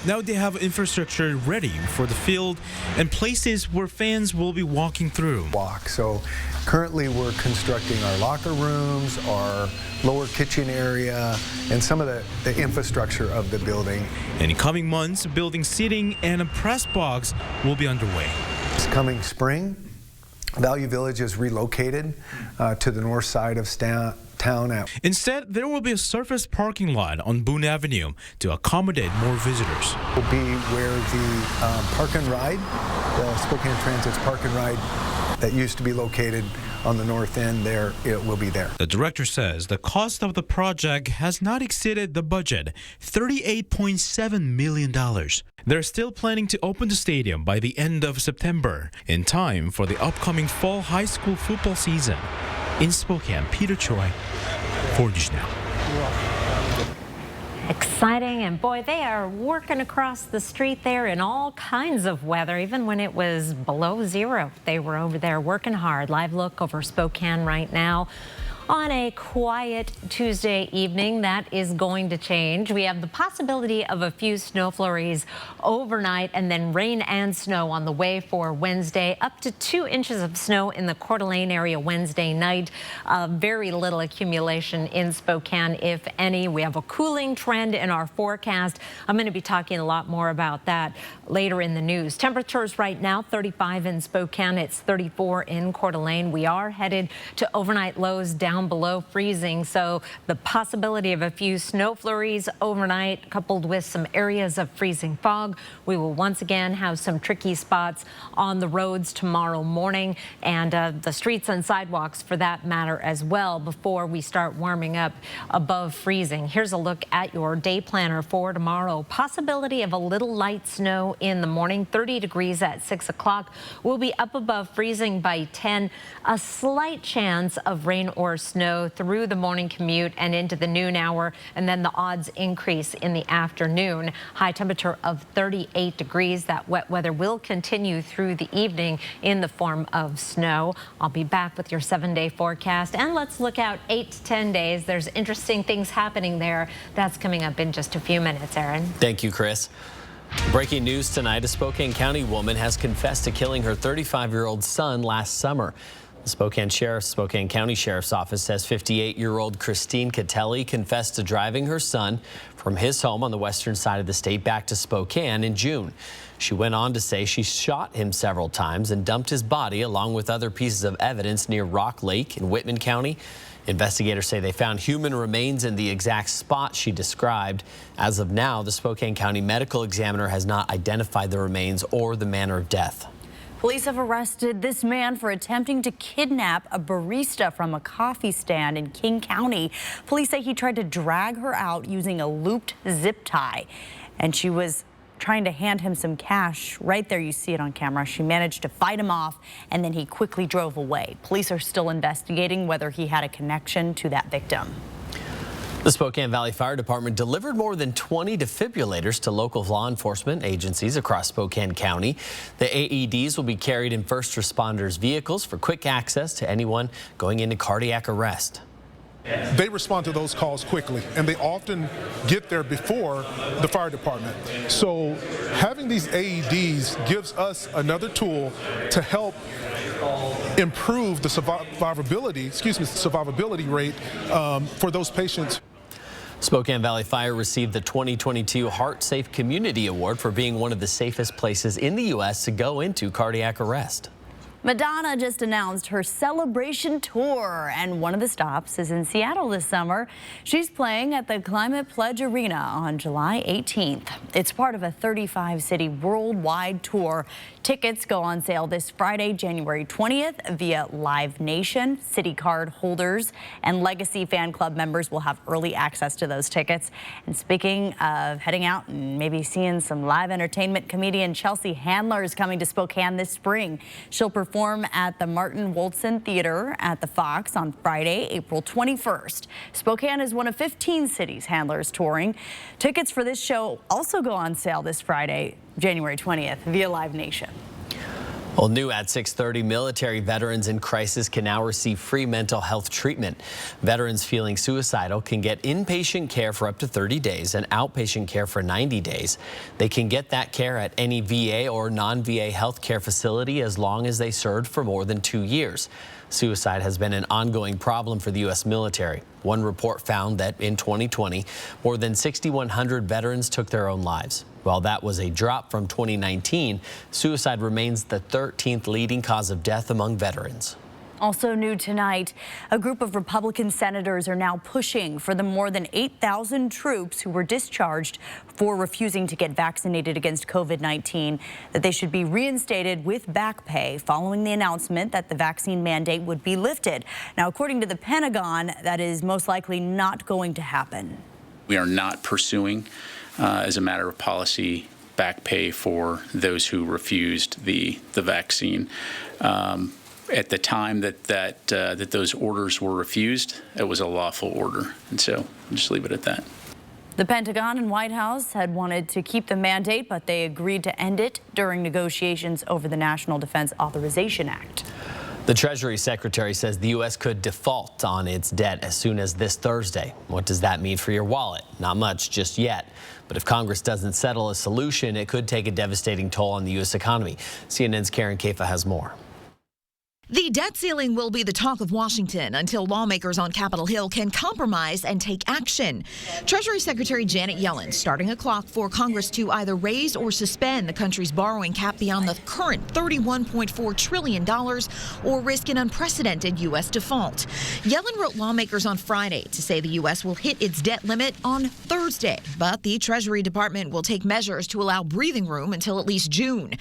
now they have infrastructure ready for the field and places where fans will be walking through. So currently we're constructing our locker rooms, our lower kitchen area, and some of the infrastructure of the building. And in coming months, building seating and a press box will be underway. This coming spring, Value Village is relocated to the north side of town. Instead, there will be a surface parking lot on Boone Avenue to accommodate more visitors. It will be where the Park and Ride, the Spokane Transit's Park and Ride that used to be located on the north end there, it will be there. The director says the cost of the project has not exceeded the budget, $38.7 million. They're still planning to open the stadium by the end of September, in time for the upcoming fall high school football season. In Spokane, Peter Choi, 4 News Now. Exciting, and boy, they are working across the street there in all kinds of weather, even when it was below zero. They were over there working hard. Live look over Spokane right now. On a quiet Tuesday evening, that is going to change. We have the possibility of a few snow flurries overnight and then rain and snow on the way for Wednesday. Up to 2 inches of snow in the Coeur d'Alene area Wednesday night. Very little accumulation in Spokane, if any. We have a cooling trend in our forecast. I'm going to be talking a lot more about that later in the news. Temperatures right now, 35 in Spokane. It's 34 in Coeur d'Alene. We are headed to overnight lows down below freezing, so the possibility of a few snow flurries overnight coupled with some areas of freezing fog. We will once again have some tricky spots on the roads tomorrow morning, and the streets and sidewalks for that matter as well, before we start warming up above freezing. Here's a look at your day planner for tomorrow. Possibility of a little light snow in the morning, 30 degrees at 6 o'clock. We'll be up above freezing by 10. A slight chance of rain or snow through the morning commute and into the noon hour, and then the odds increase in the afternoon. High temperature of 38 degrees. That wet weather will continue through the evening in the form of snow. I'll be back with your 7-day forecast, and let's look out 8 to 10 days. There's interesting things happening there. That's coming up in just a few minutes, Aaron. Thank you, Chris. Breaking news tonight, a Spokane County woman has confessed to killing her 35-year-old son last summer. The Spokane County Sheriff's Office says 58-year-old Christine Catelli confessed to driving her son from his home on the western side of the state back to Spokane in June. She went on to say she shot him several times and dumped his body along with other pieces of evidence near Rock Lake in Whitman County. Investigators say they found human remains in the exact spot she described. As of now, the Spokane County Medical Examiner has not identified the remains or the manner of death. Police have arrested this man for attempting to kidnap a barista from a coffee stand in King County. Police say he tried to drag her out using a looped zip tie, and she was trying to hand him some cash. Right there, you see it on camera. She managed to fight him off, and then he quickly drove away. Police are still investigating whether he had a connection to that victim. The Spokane Valley Fire Department delivered more than 20 defibrillators to local law enforcement agencies across Spokane County. The AEDs will be carried in first responders' vehicles for quick access to anyone going into cardiac arrest. They respond to those calls quickly, and they often get there before the fire department. So having these AEDs gives us another tool to help improve the survivability rate for those patients. Spokane Valley Fire received the 2022 Heart Safe Community Award for being one of the safest places in the U.S. to go into cardiac arrest. Madonna just announced her celebration tour, and one of the stops is in Seattle this summer. She's playing at the Climate Pledge Arena on July 18th. It's part of a 35-city worldwide tour. Tickets go on sale this Friday, January 20th via Live Nation. City card holders and Legacy Fan Club members will have early access to those tickets. And speaking of heading out and maybe seeing some live entertainment, comedian Chelsea Handler is coming to Spokane this spring. She'll perform at the Martin Wolfson Theater at the Fox on Friday, April 21st. Spokane is one of 15 cities Handler's touring. Tickets for this show also go on sale this Friday, January 20th via Live Nation. Well, new at 6:30, military veterans in crisis can now receive free mental health treatment. Veterans feeling suicidal can get inpatient care for up to 30 days and outpatient care for 90 days. They can get that care at any VA or non-VA health care facility as long as they served for more than 2 years. Suicide has been an ongoing problem for the U.S. military. One report found that in 2020, more than 6,100 veterans took their own lives. While that was a drop from 2019, suicide remains the 13th leading cause of death among veterans. Also new tonight, a group of Republican senators are now pushing for the more than 8,000 troops who were discharged for refusing to get vaccinated against COVID-19, that they should be reinstated with back pay following the announcement that the vaccine mandate would be lifted. Now, according to the Pentagon, that is most likely not going to happen. We are not pursuing, as a matter of policy, back pay for those who refused the vaccine. At the time that those orders were refused, it was a lawful order, and so I'll just leave it at that. The Pentagon and White House had wanted to keep the mandate, but they agreed to end it during negotiations over the National Defense Authorization Act. The Treasury Secretary says the U.S. could default on its debt as soon as this Thursday. What does that mean for your wallet? Not much just yet. But if Congress doesn't settle a solution, it could take a devastating toll on the U.S. economy. CNN's Karen Caifa has more. The debt ceiling will be the talk of Washington until lawmakers on Capitol Hill can compromise and take action. Treasury Secretary Janet Yellen starting a clock for Congress to either raise or suspend the country's borrowing cap beyond the current $31.4 trillion or risk an unprecedented U.S. default. Yellen wrote lawmakers on Friday to say the U.S. will hit its debt limit on Thursday, but the Treasury Department will take measures to allow breathing room until at least June.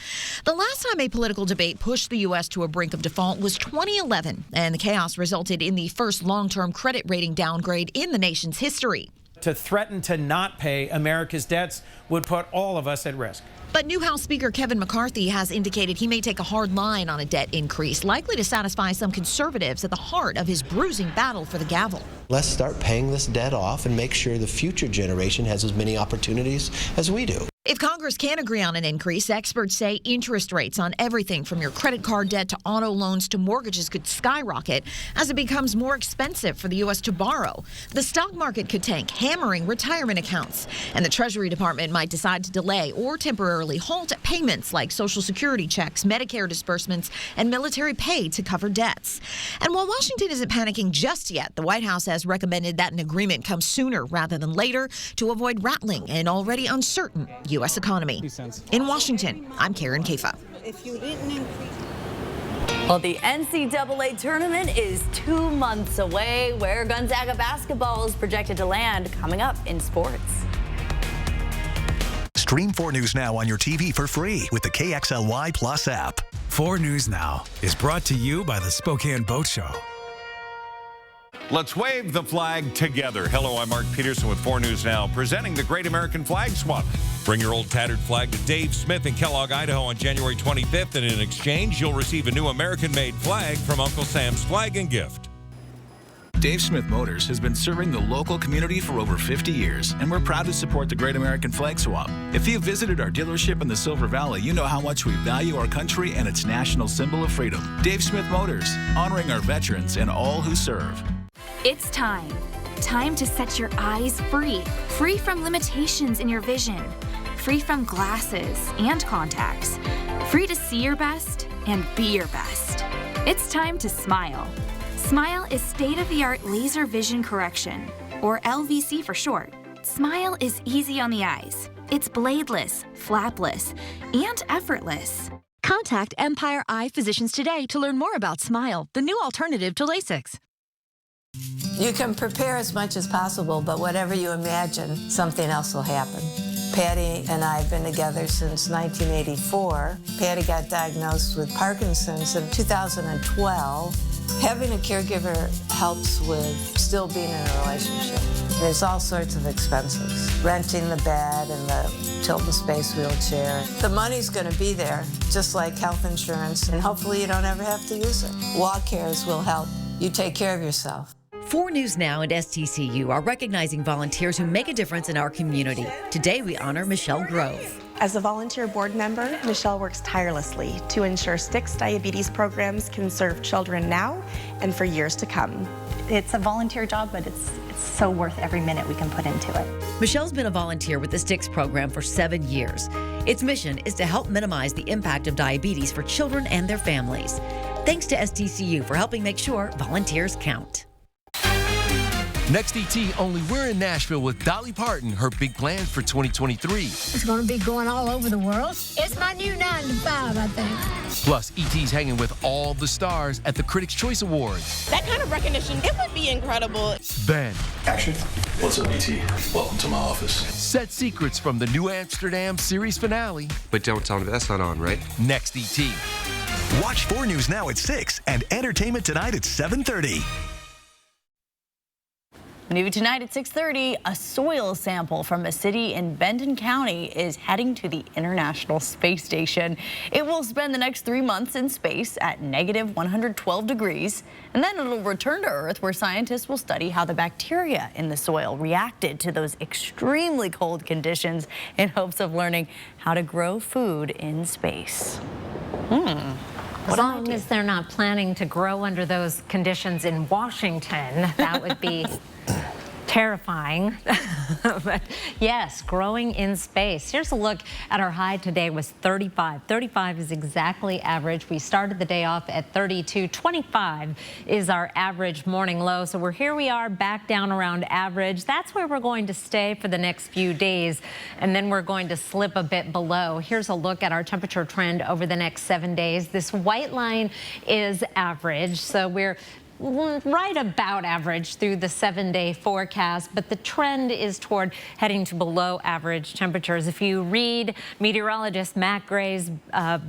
The last time a political debate pushed the U.S. to a brink of default was 2011, and the chaos resulted in the first long-term credit rating downgrade in the nation's history. To threaten to not pay America's debts would put all of us at risk. But new House Speaker Kevin McCarthy has indicated he may take a hard line on a debt increase, likely to satisfy some conservatives at the heart of his bruising battle for the gavel. Let's start paying this debt off and make sure the future generation has as many opportunities as we do. If Congress can agree on an increase, experts say interest rates on everything from your credit card debt to auto loans to mortgages could skyrocket as it becomes more expensive for the U.S. to borrow. The stock market could tank, hammering retirement accounts. And the Treasury Department might decide to delay or temporarily halt payments like Social Security checks, Medicare disbursements, and military pay to cover debts. And while Washington isn't panicking just yet, the White House has recommended that an agreement come sooner rather than later to avoid rattling an already uncertain U.S. economy. In Washington, I'm Karen Caifa. Well, the NCAA tournament is 2 months away, where Gonzaga basketball is projected to land coming up in sports. Stream 4 News Now on your TV for free with the KXLY Plus app. 4 News Now is brought to you by the Spokane Boat Show. Let's wave the flag together. Hello, I'm Mark Peterson with 4 News Now, presenting the Great American Flag Swap. Bring your old tattered flag to Dave Smith in Kellogg, Idaho on January 25th, and in exchange, you'll receive a new American-made flag from Uncle Sam's Flag and Gift. Dave Smith Motors has been serving the local community for over 50 years, and we're proud to support the Great American Flag Swap. If you've visited our dealership in the Silver Valley, you know how much we value our country and its national symbol of freedom. Dave Smith Motors, honoring our veterans and all who serve. It's time. Time to set your eyes free. Free from limitations in your vision. Free from glasses and contacts. Free to see your best and be your best. It's time to smile. Smile is state-of-the-art laser vision correction, or LVC for short. Smile is easy on the eyes. It's bladeless, flapless, and effortless. Contact Empire Eye Physicians today to learn more about Smile, the new alternative to LASIK. You can prepare as much as possible, but whatever you imagine, something else will happen. Patty and I have been together since 1984. Patty got diagnosed with Parkinson's in 2012. Having a caregiver helps with still being in a relationship. There's all sorts of expenses. Renting the bed and the Tilton Space wheelchair. The money's going to be there, just like health insurance, and hopefully you don't ever have to use it. Walk Cares will help you take care of yourself. 4 News Now and STCU are recognizing volunteers who make a difference in our community. Today we honor Michelle Grove. As a volunteer board member, Michelle works tirelessly to ensure Styx diabetes programs can serve children now and for years to come. It's a volunteer job, but it's so worth every minute we can put into it. Michelle's been a volunteer with the Styx program for 7 years. Its mission is to help minimize the impact of diabetes for children and their families. Thanks to STCU for helping make sure volunteers count. Next ET, only we're in Nashville with Dolly Parton, her big plans for 2023. It's going to be going all over the world. It's my new 9 to 5, I think. Plus, ET's hanging with all the stars at the Critics' Choice Awards. That kind of recognition, it would be incredible. Then, action. What's up, ET? Welcome to my office. Set secrets from the New Amsterdam series finale. But don't tell me that's not on, right? Next ET. Watch 4 News Now at 6 and Entertainment Tonight at 7:30. New tonight at 6:30, a soil sample from a city in Benton County is heading to the International Space Station. It will spend the next 3 months in space at -112 degrees, and then it'll return to Earth, where scientists will study how the bacteria in the soil reacted to those extremely cold conditions in hopes of learning how to grow food in space. As long as they're not planning to grow under those conditions in Washington, that would be terrifying. But yes, growing in space. Here's a look at our high today was 35. 35 is exactly average. We started the day off at 32. 25 is our average morning low. So we are back down around average. That's where we're going to stay for the next few days. And then we're going to slip a bit below. Here's a look at our temperature trend over the next 7 days. This white line is average. So we're right about average through the 7-day forecast, but the trend is toward heading to below average temperatures. If you read meteorologist Matt Gray's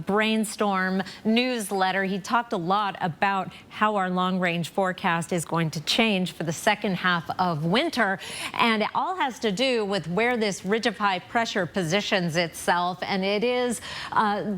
brainstorm newsletter, he talked a lot about how our long-range forecast is going to change for the second half of winter, and it all has to do with where this ridge of high pressure positions itself, and it is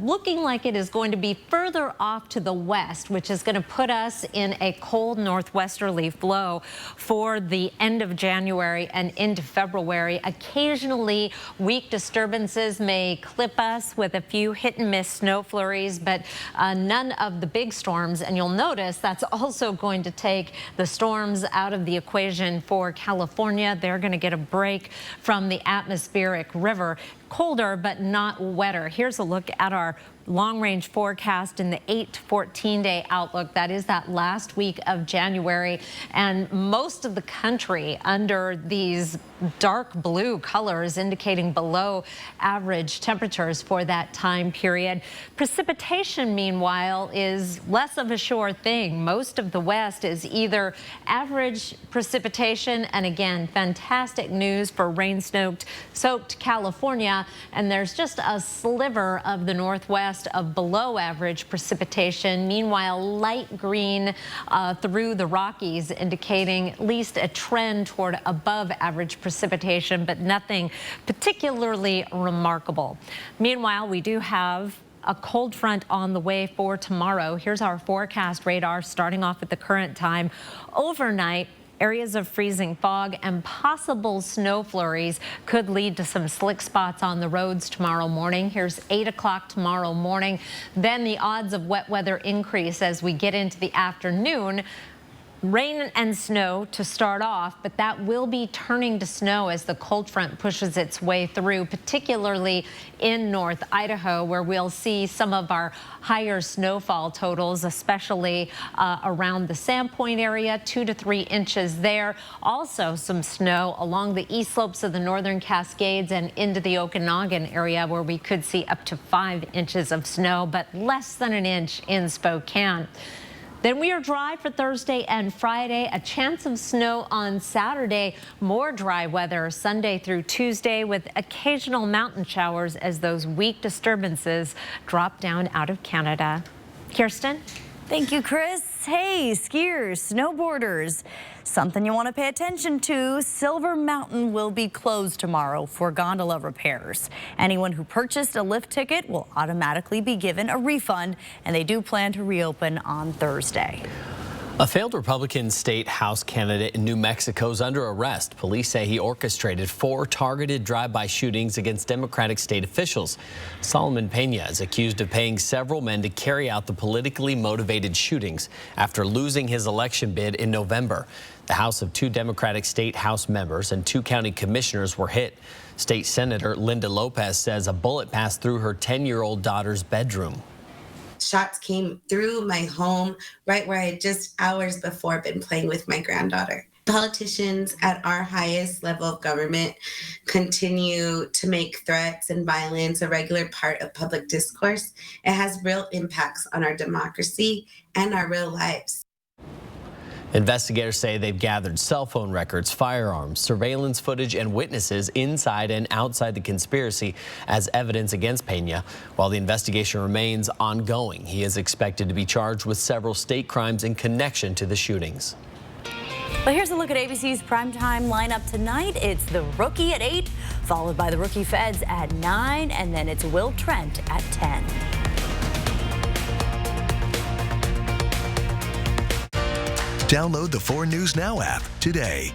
looking like it is going to be further off to the west, which is going to put us in a cold northwesterly flow for the end of January and into February. Occasionally, weak disturbances may clip us with a few hit and miss snow flurries, but none of the big storms. And you'll notice that's also going to take the storms out of the equation for California. They're going to get a break from the atmospheric river. Colder, but not wetter. Here's a look at our long-range forecast in the 8 to 14-day outlook. That is that last week of January, and most of the country under these dark blue colors indicating below average temperatures for that time period. Precipitation, meanwhile, is less of a sure thing. Most of the West is either average precipitation, and again, fantastic news for rain-soaked California, and there's just a sliver of the Northwest of below average precipitation. Meanwhile, light green through the Rockies, indicating at least a trend toward above average precipitation, but nothing particularly remarkable. Meanwhile, we do have a cold front on the way for tomorrow. Here's our forecast radar starting off at the current time. Overnight, areas of freezing fog and possible snow flurries could lead to some slick spots on the roads tomorrow morning. Here's 8 o'clock tomorrow morning. Then the odds of wet weather increase as we get into the afternoon. Rain and snow to start off, but that will be turning to snow as the cold front pushes its way through, particularly in North Idaho, where we'll see some of our higher snowfall totals, especially around the Sandpoint area, 2 to 3 inches there. Also some snow along the east slopes of the northern Cascades and into the Okanagan area, where we could see up to 5 inches of snow, but less than an inch in Spokane. Then we are dry for Thursday and Friday. A chance of snow on Saturday. More dry weather Sunday through Tuesday with occasional mountain showers as those weak disturbances drop down out of Canada. Kirsten? Thank you, Chris. Hey, skiers, snowboarders. Something you want to pay attention to. Silver Mountain will be closed tomorrow for gondola repairs. Anyone who purchased a lift ticket will automatically be given a refund, and they do plan to reopen on Thursday. A failed Republican state House candidate in New Mexico is under arrest. Police say he orchestrated 4 targeted drive-by shootings against Democratic state officials. Solomon Pena is accused of paying several men to carry out the politically motivated shootings after losing his election bid in November. The house of 2 Democratic state House members and 2 county commissioners were hit. State Senator Linda Lopez says a bullet passed through her 10-year-old daughter's bedroom. Shots came through my home right where I had just hours before been playing with my granddaughter. Politicians at our highest level of government continue to make threats and violence a regular part of public discourse. It has real impacts on our democracy and our real lives. Investigators say they've gathered cell phone records, firearms, surveillance footage, and witnesses inside and outside the conspiracy as evidence against Pena. While the investigation remains ongoing, he is expected to be charged with several state crimes in connection to the shootings. Well, here's a look at ABC's primetime lineup tonight. It's The Rookie at 8, followed by The Rookie Feds at 9, and then it's Will Trent at 10. Download the 4 News Now app today.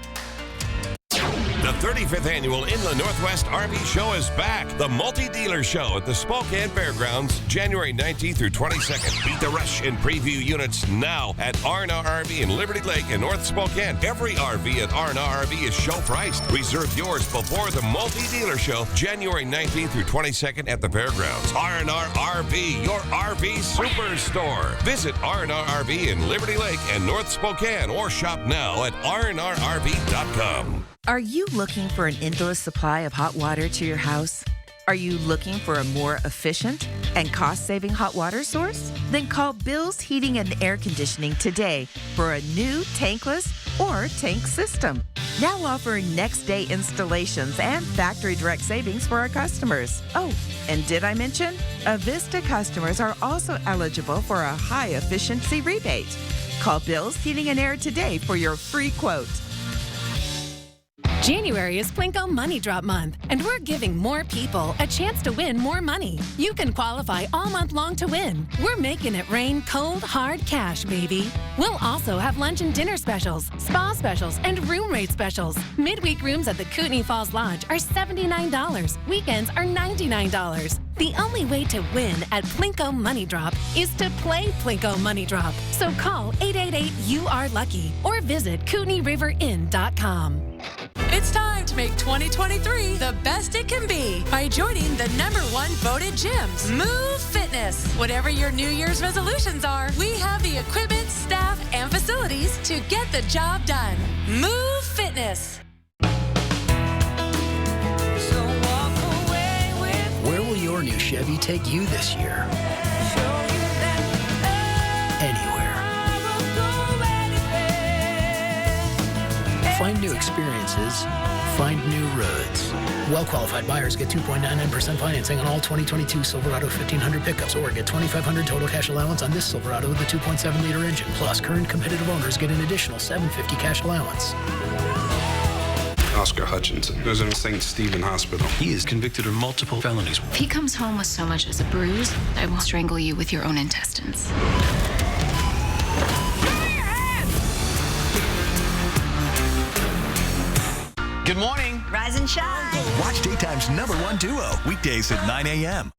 The 35th annual Inland Northwest RV Show is back. The multi-dealer show at the Spokane Fairgrounds, January 19th through 22nd. Beat the rush in preview units now at R&R RV in Liberty Lake in North Spokane. Every RV at R&R RV is show priced. Reserve yours before the multi-dealer show, January 19th through 22nd at the Fairgrounds. R&R RV, your RV superstore. Visit R&R RV in Liberty Lake and North Spokane or shop now at rnrrv.com. Are you looking for an endless supply of hot water to your house? Are you looking for a more efficient and cost-saving hot water source? Then call Bill's Heating and Air Conditioning today for a new tankless or tank system. Now offering next-day installations and factory direct savings for our customers. Oh, and did I mention? Avista customers are also eligible for a high-efficiency rebate. Call Bill's Heating and Air today for your free quote. January is Plinko Money Drop Month, and we're giving more people a chance to win more money. You can qualify all month long to win. We're making it rain cold, hard cash, baby. We'll also have lunch and dinner specials, spa specials, and room rate specials. Midweek rooms at the Kootenai Falls Lodge are $79. Weekends are $99. The only way to win at Plinko Money Drop is to play Plinko Money Drop. So call 888-YOU-ARE-LUCKY or visit KootenaiRiverInn.com. It's time to make 2023 the best it can be by joining the #1 voted gyms, Move Fitness. Whatever your New Year's resolutions are, we have the equipment, staff, and facilities to get the job done. Move Fitness. Where will your new Chevy take you this year? Anywhere. Find new experiences. Find new roads. Well-qualified buyers get 2.99% financing on all 2022 Silverado 1500 pickups or get $2,500 total cash allowance on this Silverado with a 2.7-liter engine. Plus, current competitive owners get an additional $750 cash allowance. Oscar Hutchinson, who's in St. Stephen Hospital. He is convicted of multiple felonies. If he comes home with so much as a bruise, I will strangle you with your own intestines. Good morning. Rise and shine. Watch Daytime's #1 duo, weekdays at 9 a.m.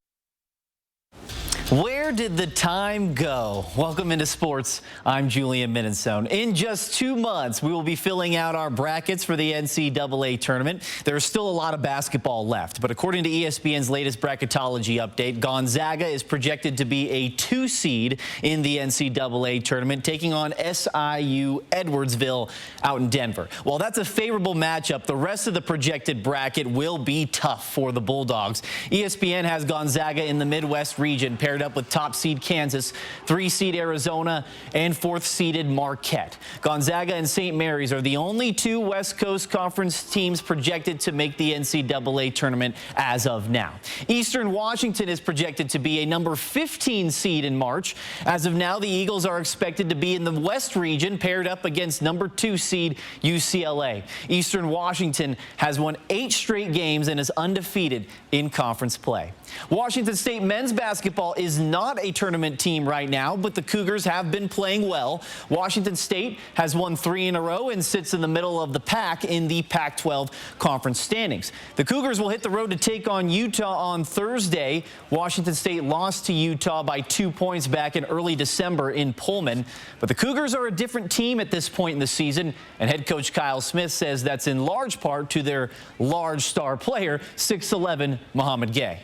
Where did the time go? Welcome into sports. I'm Julian Minnesone. In just 2 months, we will be filling out our brackets for the NCAA tournament. There's still a lot of basketball left, but according to ESPN's latest bracketology update, Gonzaga is projected to be a 2 seed in the NCAA tournament, taking on SIU Edwardsville out in Denver. While that's a favorable matchup, the rest of the projected bracket will be tough for the Bulldogs. ESPN has Gonzaga in the Midwest region paired up with top seed Kansas, 3 seed Arizona, and 4th seeded Marquette. Gonzaga and St. Mary's are the only 2 West Coast Conference teams projected to make the NCAA tournament as of now. Eastern Washington is projected to be a number 15 seed in March. As of now, the Eagles are expected to be in the West region paired up against number 2 seed UCLA. Eastern Washington has won 8 straight games and is undefeated in conference play. Washington State men's basketball is not a tournament team right now, but the Cougars have been playing well. Washington State has won 3 in a row and sits in the middle of the pack in the Pac-12 conference standings. The Cougars will hit the road to take on Utah on Thursday. Washington State lost to Utah by 2 points back in early December in Pullman. But the Cougars are a different team at this point in the season, and head coach Kyle Smith says that's in large part to their large star player, 6'11" Mohamed Gay.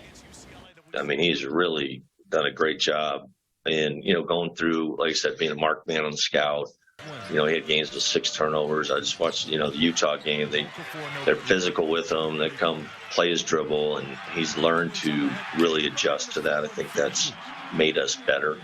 I mean, he's really done a great job in, going through, like I said, being a marked man on the scout, He had games with 6 turnovers. I just watched, the Utah game. They're physical with him. They come play his dribble, and he's learned to really adjust to that. I think that's made us better.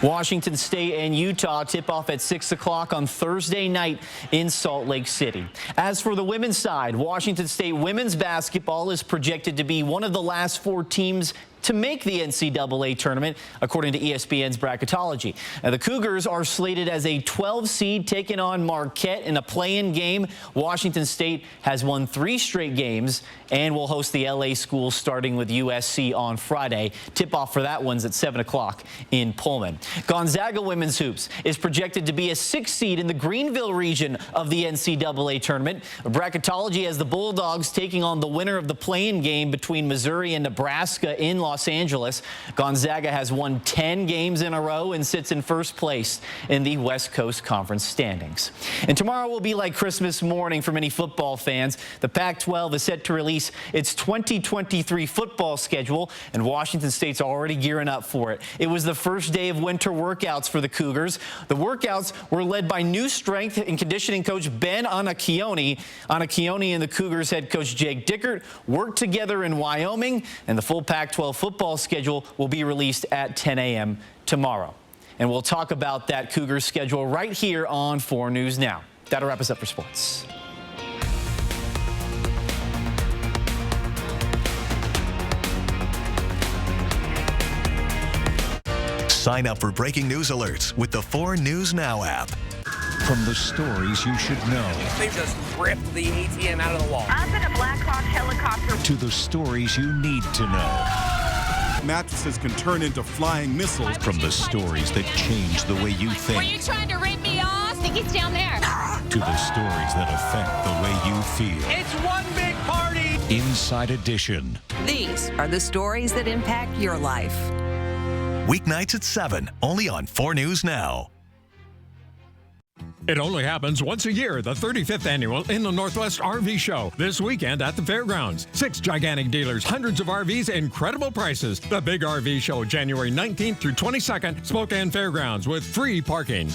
Washington State and Utah tip off at 6 o'clock on Thursday night in Salt Lake City. As for the women's side, Washington State women's basketball is projected to be one of the last 4 teams to make the NCAA tournament, according to ESPN's bracketology. Now, the Cougars are slated as a 12 seed taking on Marquette in a play-in game. Washington State has won 3 straight games and will host the LA Schools starting with USC on Friday. Tip-off for that one's at 7 o'clock in Pullman. Gonzaga women's hoops is projected to be a 6 seed in the Greenville region of the NCAA tournament. Bracketology has the Bulldogs taking on the winner of the play-in game between Missouri and Nebraska in Los Angeles. Gonzaga has won 10 games in a row and sits in first place in the West Coast Conference standings. And tomorrow will be like Christmas morning for many football fans. The Pac-12 is set to release its 2023 football schedule, and Washington State's already gearing up for it. It was the first day of winter workouts for the Cougars. The workouts were led by new strength and conditioning coach Ben Anacchione. Anacchione and the Cougars head coach Jake Dickert worked together in Wyoming, and the full Pac-12 football schedule will be released at 10 a.m. tomorrow. And we'll talk about that Cougars schedule right here on 4 News Now. That'll wrap us up for sports. Sign up for breaking news alerts with the 4 News Now app. From the stories you should know. They just ripped the ATM out of the wall. Up in a Black Hawk helicopter. To the stories you need to know. Mattresses can turn into flying missiles. From the stories that change the way you think. Were you trying to rape me off? I think it's down there. To the stories that affect the way you feel. It's one big party. Inside Edition. These are the stories that impact your life. Weeknights at 7, only on 4 News Now. It only happens once a year, the 35th annual Inland Northwest RV Show. This weekend at the fairgrounds. 6 gigantic dealers, hundreds of RVs, incredible prices. The Big RV Show, January 19th through 22nd, Spokane Fairgrounds with free parking.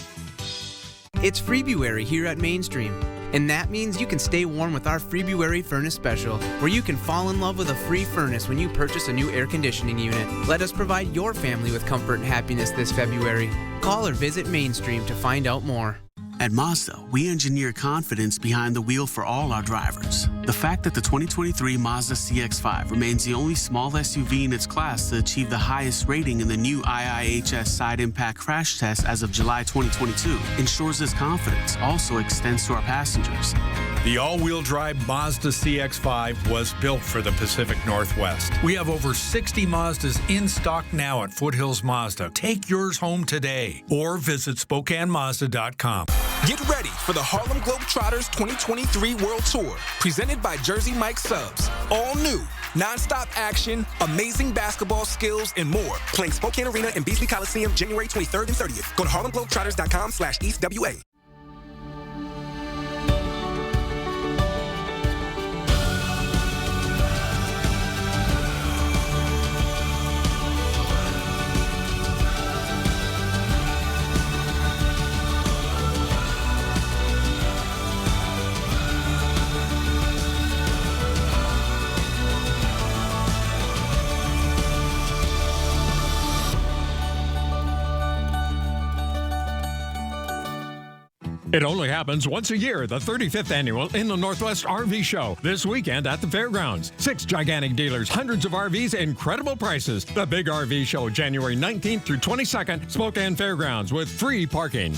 It's February here at Mainstream, and that means you can stay warm with our February Furnace Special, where you can fall in love with a free furnace when you purchase a new air conditioning unit. Let us provide your family with comfort and happiness this February. Call or visit Mainstream to find out more. At Mazda, we engineer confidence behind the wheel for all our drivers. The fact that the 2023 Mazda CX-5 remains the only small SUV in its class to achieve the highest rating in the new IIHS Side Impact Crash Test as of July 2022 ensures this confidence also extends to our passengers. The all-wheel drive Mazda CX-5 was built for the Pacific Northwest. We have over 60 Mazdas in stock now at Foothills Mazda. Take yours home today or visit SpokaneMazda.com. Get ready for the Harlem Globetrotters 2023 World Tour, presented by Jersey Mike Subs. All new, non-stop action, amazing basketball skills, and more. Playing Spokane Arena and Beasley Coliseum January 23rd and 30th. Go to harlemglobetrotters.com/EastWA. It only happens once a year, the 35th annual Inland Northwest RV Show. This weekend at the fairgrounds. 6 gigantic dealers, hundreds of RVs, incredible prices. The Big RV Show, January 19th through 22nd, Spokane Fairgrounds with free parking.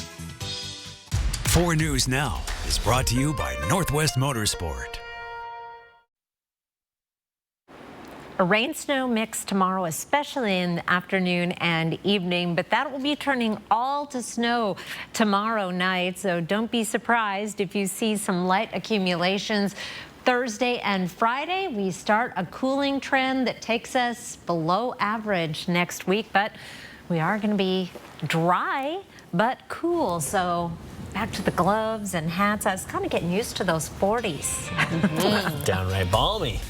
4 News Now is brought to you by Northwest Motorsport. A rain-snow mix tomorrow, especially in the afternoon and evening, but that will be turning all to snow tomorrow night, so don't be surprised if you see some light accumulations. Thursday and Friday, we start a cooling trend that takes us below average next week, but we are going to be dry but cool, so back to the gloves and hats. I was kind of getting used to those 40s. Downright balmy.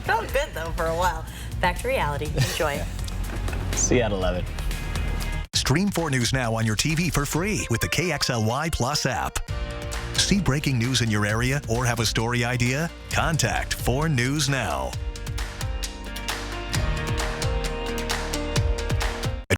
Felt good though for a while. Back to reality. Enjoy. See you at 11. Stream 4 News Now on your TV for free with the KXLY Plus app. See breaking news in your area or have a story idea? Contact 4 News Now.